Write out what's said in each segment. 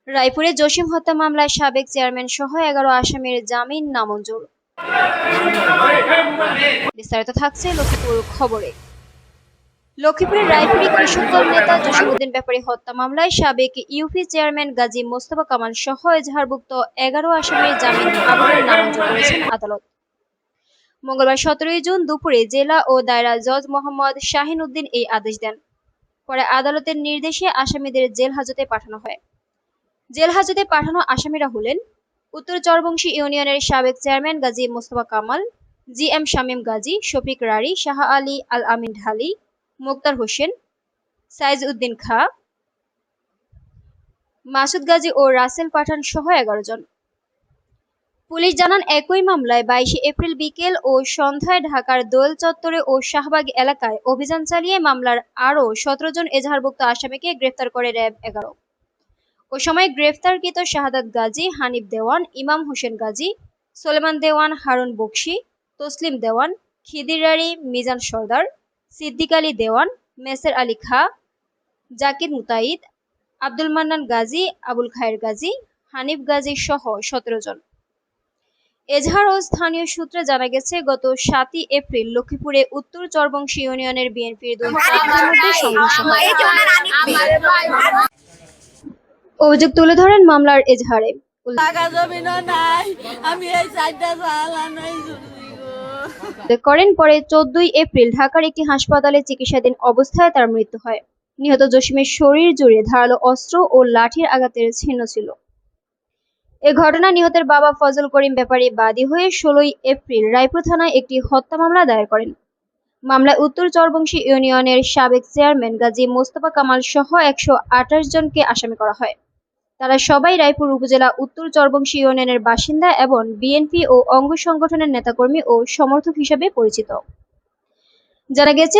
রায়পুরে জসিম হত্যা মামলায় সাবেক চেয়ারম্যান সহ ১১ আসামির জামিন নামঞ্জুর। বিস্তারিত থাকছে লক্ষ্মীপুর খবরে। লক্ষ্মীপুরের রায়পুরে কৃষক দল নেতা জসিমউদ্দিন ব্যাপারী হত্যা মামলায় সাবেক ইউপি চেয়ারম্যান গাজী মোস্তফা কামাল সহ এজাহারভুক্ত ১১ আসামির জামিন আবেদন নামঞ্জুর করেছেন আদালত। মঙ্গলবার ১৭ জুন দুপুরে জেলা ও দায়রা জজ মোহাম্মদ শাহিন উদ্দিন এই আদেশ দেন। পরে আদালতের নির্দেশে আসামিদের জেল হাজতে পাঠানো হয়। জেল হাজতে পাঠানো আসামিরা হলেন উত্তর চরবংশী ইউনিয়নের সাবেক chairman Gazi Mostafa Kamal, G M Shamim Gazi, Shafiq Rari, Shah Ali, Al Amin Dhali, Moktar Hossain, Saiz Uddin Khan, Masud Gazi ও রাসেল পাঠান সহ ১১ জন। পুলিশ জানান, একই মামলায় ২২ এপ্রিল বিকেল ও সন্ধ্যায় ঢাকার দোয়েল চত্বরে ও শাহবাগ এলাকায় অভিযান চালিয়ে মামলার আরও ১৭ জন এজাহারভুক্ত আসামিকে গ্রেফতার করে র্যাব ১১। ওই সময় গ্রেফতারকৃত শাহাদাত গাজী, হানিফ দেওয়ান, ইমাম হোসেন গাজী, সোলেমান দেওয়ান, হারুন বকশী, তসলিম দেওয়ান, খিদির রারি, মিজান সর্দার, সিদ্দিক আলী দেওয়ান, মেসের আলী খাঁ, জাকির মুতাইদ, আব্দুল মান্নান গাজী, আবুল খায়ের গাজী, হানিফ গাজী সহ ১৭ জন। এজাহার ও স্থানীয় সূত্রে জানা গেছে, গত ৭ এপ্রিল লক্ষ্মীপুরে উত্তর চরবংশী ইউনিয়নের বিএনপির দুই প্রার্থীর মধ্যে সংঘর্ষ হয়। অভিযোগ তুলে ধরেন মামলার এজাহারে। করেন পরে ১৪ এপ্রিল ঢাকার একটি হাসপাতালে চিকিৎসাধীন অবস্থায় তার মৃত্যু হয়। নিহত জসিমের শরীর জুড়ে ধারালো অস্ত্র ও লাঠির আঘাতের চিহ্ন ছিল। এ ঘটনায় নিহতের বাবা ফজল করিম ব্যাপারী বাদী হয়ে ১৬ এপ্রিল রায়পুর থানায় একটি হত্যা মামলা দায়ের করেন। মামলায় উত্তর চরবংশী ইউনিয়নের সাবেক চেয়ারম্যান গাজী মোস্তফা কামাল সহ ১২৮ জনকে আসামি করা হয়। তারা সবাই রায়পুর উপজেলা উত্তর চরবংশী ইউনিয়নের বাসিন্দা এবং বিএনপি ও অঙ্গ সংগঠনের নেতাকর্মী ও সমর্থক হিসেবে পরিচিত। জানা গেছে,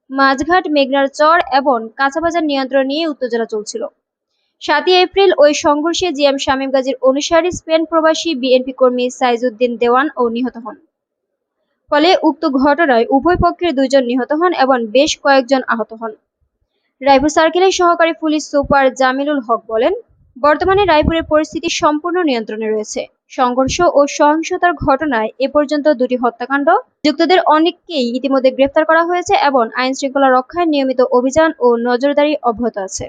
মাঝঘাট, মেঘনার চর এবং কাঁচাবাজার নিয়ন্ত্রণ নিয়ে উত্তেজনা চলছিল। ৭ এপ্রিল ওই সংঘর্ষে জি এম শামীম গাজীর অনুসারী স্পেন প্রবাসী বিএনপি কর্মী সাইজ উদ্দিন দেওয়ান ও নিহত হন। ফলে উক্ত ঘটনায় উভয় পক্ষের ২ জন নিহত হন এবং বেশ কয়েকজন আহত হন। রায়পুর সার্কেলের সহকারী পুলিশ সুপার জামিলুল হক বলেন, বর্তমানে রায়পুরের পরিস্থিতি সম্পূর্ণ নিয়ন্ত্রণে রয়েছে। সংঘর্ষ ও সহিংসতার ঘটনায় এ পর্যন্ত ২টি হত্যাকাণ্ড, যুক্তদের অনেককেই ইতিমধ্যে গ্রেফতার করা হয়েছে এবং আইন শৃঙ্খলা রক্ষায় নিয়মিত অভিযান ও নজরদারি অব্যাহত আছে।